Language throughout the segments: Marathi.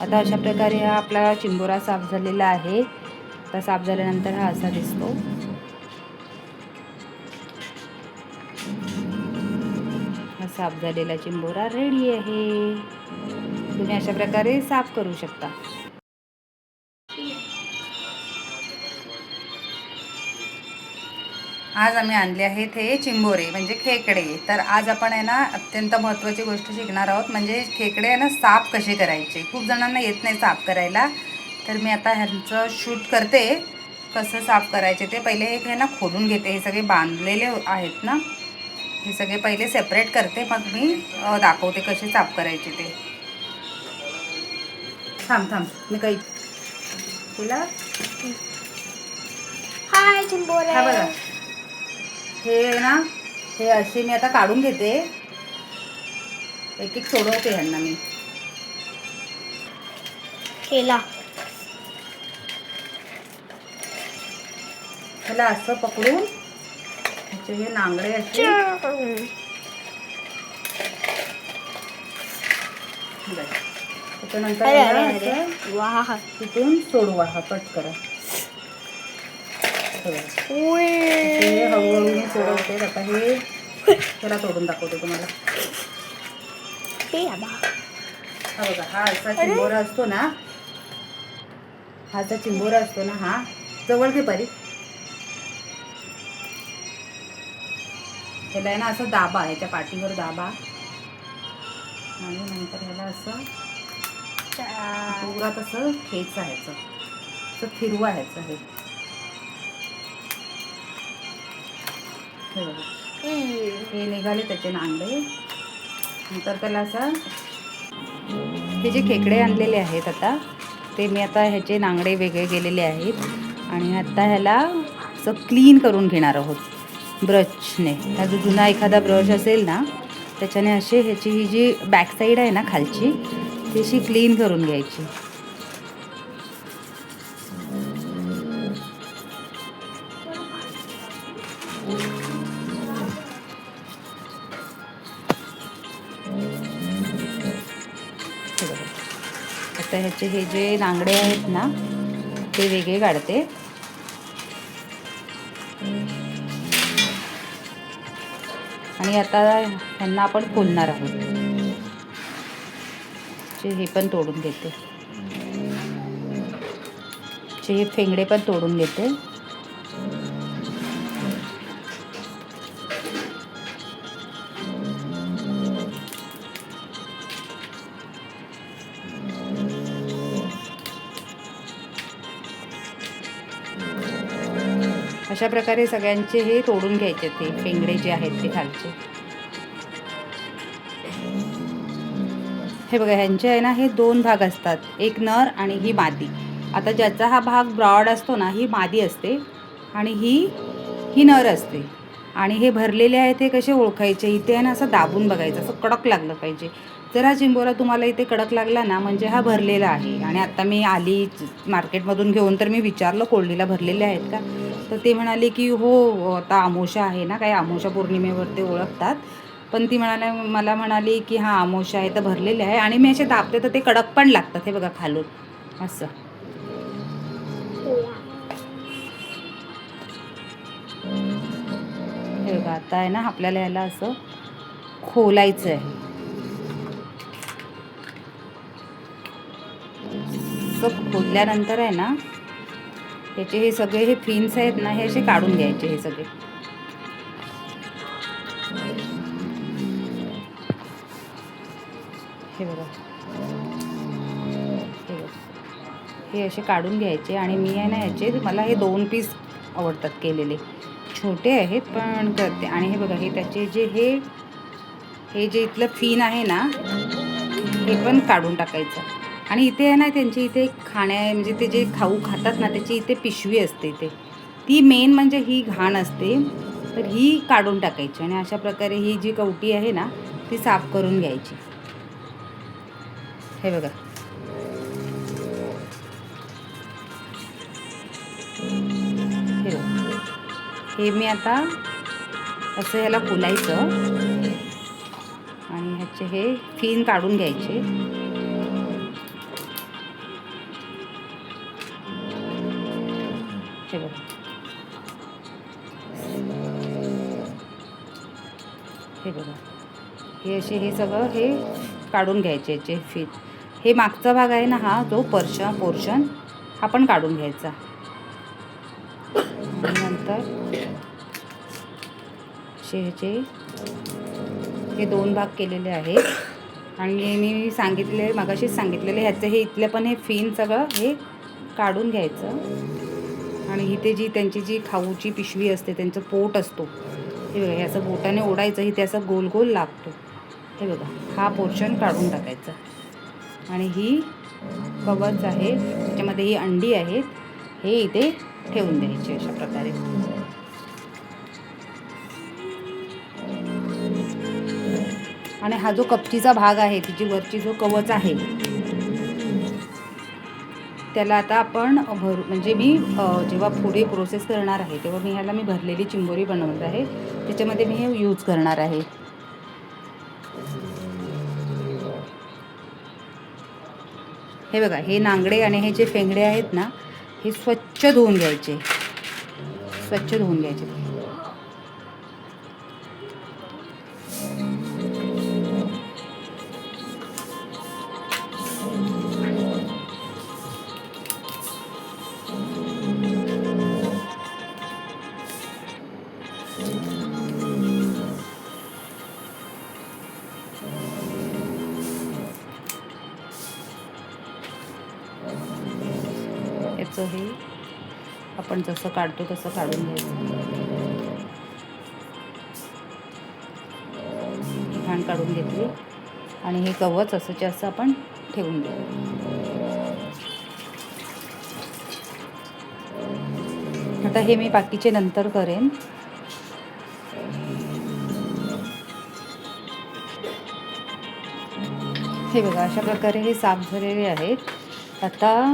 आता अशा प्रकारे हा आपला चिंबोरा साफ झालेला आहे. आता साफ झाल्यानंतर हा असा दिसतो. हा साफ झालेला चिंबोरा रेडी आहे. तुम्ही अशा प्रकारे साफ करू शकता. आज आम्ही आणले आहेत हे चिंबोरे म्हणजे खेकडे. तर आज आपण आहे ना अत्यंत महत्त्वाची गोष्ट शिकणार आहोत, म्हणजे खेकडे आहे ना साफ कसे करायचे. खूप जणांना येत नाही साफ करायला, तर मी आता ह्यांचं शूट करते कसं साफ करायचे ते. पहिले हे ना खोलून घेते. हे सगळे बांधलेले आहेत ना, हे सगळे पहिले सेपरेट करते, मग मी दाखवते कसे साफ करायचे ते. थांब मी काही तुला हाय चिंबोरे. हा बघा, हे ना हे असे मी आता काढून घेते. एक एक सोडवते ह्यांना मी. केला ह्याला असं पकडून ह्याचे हे नांगडे असे त्याच्यानंतर ह्याला असं तिथून सोडवा. हा कट करा. हे हळूहळू मी सोडवते. आता हे त्याला तोडून दाखवते तुम्हाला. हा बघा, हा असा चिंबोरा असतो ना, हा जो चिंबोरा असतो ना, हा जवळ घे परी. त्याला आहे ना असं दाबा, ह्याच्या पाठीवर दाबा आणि नंतर ह्याला असं पुरा तसं खेचायचं, असं फिरवायचं. हे निघाले त्याचे नांगडे. नंतर त्याला असं हे जे खेकडे आणलेले आहेत आता ते मी आता ह्याचे नांगडे वेगळे गेलेले आहेत आणि आता ह्याला असं क्लीन करून घेणार आहोत ब्रशने. हा जो जुना एखादा ब्रश असेल ना त्याच्याने असे ह्याची ही जी बॅक साईड आहे ना खालची ती अशी क्लीन करून घ्यायची. आता ह्याचे हे जे नांगडे आहेत ना ते वेगळे काढते. आणि आता ह्यांना आपण खोलणार आहोत. हे पण तोडून घेते. हे फेंगडे पण तोडून घेते. अशा प्रकारे सगळ्यांचे हे तोडून घ्यायचे. ते फेंगडे जे आहेत ते खालचे. हे बघा, ह्यांचे आहे ना हे दोन भाग असतात, एक नर आणि ही मादी. आता ज्याचा हा भाग ब्रॉड असतो ना ही मादी असते आणि ही नर असते. आणि हे भरलेले आहेत ते कसे ओळखायचे, इथे आहे ना असं दाबून बघायचं, असं कडक लागलं पाहिजे. जर हा चिंबोरा तुम्हाला इथे कडक लागला ना म्हणजे हा भरलेला आहे. आणि आता मी आली मार्केटमधून घेऊन तर मी विचारलं कोळणीला भरलेले आहेत का, तर ते म्हणाले की हो आता अमावस्या आहे ना, काही अमावस्या पौर्णिमेवर ते ओळखतात. पण ती मला म्हणाली की हां अमावस्या आहे तर भरलेले आहे. आणि मी असे दाबते तर ते कडक पण लागतात. हे बघा खालून असं. हे बघा, आता आहे ना आपल्याला ह्याला असं खोलायचं आहे. असं खोलल्यानंतर आहे ना त्याचे हे सगळे हे फिन्स आहेत ना हे असे काढून घ्यायचे. हे सगळे हे बघा, हे असे काढून घ्यायचे. आणि मी आहे ना ह्याचे मला हे 2 पीस आवडतात केलेले, छोटे आहेत पण करते. आणि हे बघा, हे त्याचे जे हे जे इथलं फिन आहे ना हे पण काढून टाकायचं. आणि इथे आहे ना त्यांची इथे म्हणजे ते जे खाऊ खातात ना त्याची इथे पिशवी असते, इथे ती मेन म्हणजे ही घाण असते, तर ही काढून टाकायची. आणि अशा प्रकारे ही जी कवटी आहे ना ती साफ करून घ्यायची. हे बघा, हे मी आता असं ह्याला खोलायचं आणि ह्याचे हे फिन काढून घ्यायचे. हे बघा, हे बघा, हे असे हे सगळं हे काढून घ्यायचे याचे फीत. हे मागचा भाग आहे ना, हा जो पोर्शन हा पण काढून घ्यायचा. आणि नंतर ह्याचे हे 2 भाग केलेले आहेत आणि मी सांगितले मगाशीच सांगितलेले ह्याचं हे इथलं पण हे फिन सगळं हे काढून घ्यायचं. आणि इथे जी त्यांची जी खाऊची पिशवी असते, त्यांचं पोट असतो, हे बघा, हे असं बोटाने ओढायचं, इथे असं गोल गोल लागतो. हे बघा, हा पोर्शन काढून टाकायचा. आणि ही कवच आहे, त्याच्यामध्ये ही अंडी आहेत, हे इथे ठेवून द्यायचे अशा प्रकारे. आणि हा जो कपचीचा भाग आहे, तिची वरची जो कवच आहे, त्याला आता आपण म्हणजे मी जेव्हा पुढे प्रोसेस करणार आहे तेव्हा मी भरलेली चिंबोरी बनवणार आहे, त्याच्यामध्ये मी हे यूज करणार आहे. हे बघा, हे नांगडे आणि हे जे फेंगडे आहेत ना, हे स्वच्छ धुवून घ्यायचे. याचं हे आपण जसं काढतो तसं काढून घ्यायचं. घाण काढून घेतली आणि हे कवच असंच्या असं आपण ठेवून देऊ. आता हे मी बाकीचे नंतर करेन. हे बघा, अशा प्रकारे हे साफ झालेले आहेत. आता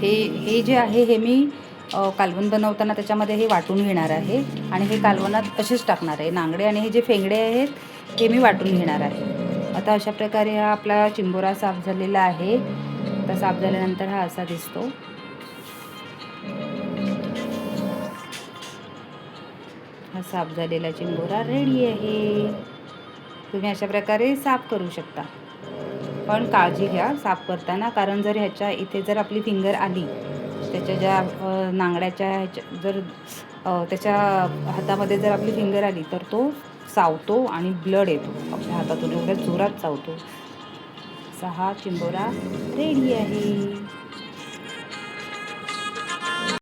हे जे आहे हे मी कालवण बनवताना त्याच्यामध्ये हे वाटून घेणार आहे आणि हे कालवणात असेच टाकणार आहे. नांगडे आणि हे जे फेंगडे आहेत हे मी वाटून घेणार आहे. आता अशा प्रकारे हा आपला चिंबोरा साफ झालेला आहे. आता साफ झाल्यानंतर हा असा दिसतो. हा साफ झालेला चिंबोरा रेडी आहे. तुम्ही अशा प्रकारे साफ करू शकता, पण काळजी घ्या साफ करताना, कारण जर ह्याच्या इथे जर आपली फिंगर आली, त्याच्या ज्या नांगड्याच्या ह्याच्या जर त्याच्या हातामध्ये जर आपली फिंगर आली तर तो चावतो आणि ब्लड येतो आपल्या हातातून, एवढ्या जोरात चावतो. असा हा चिंबोरा रेडी आहे.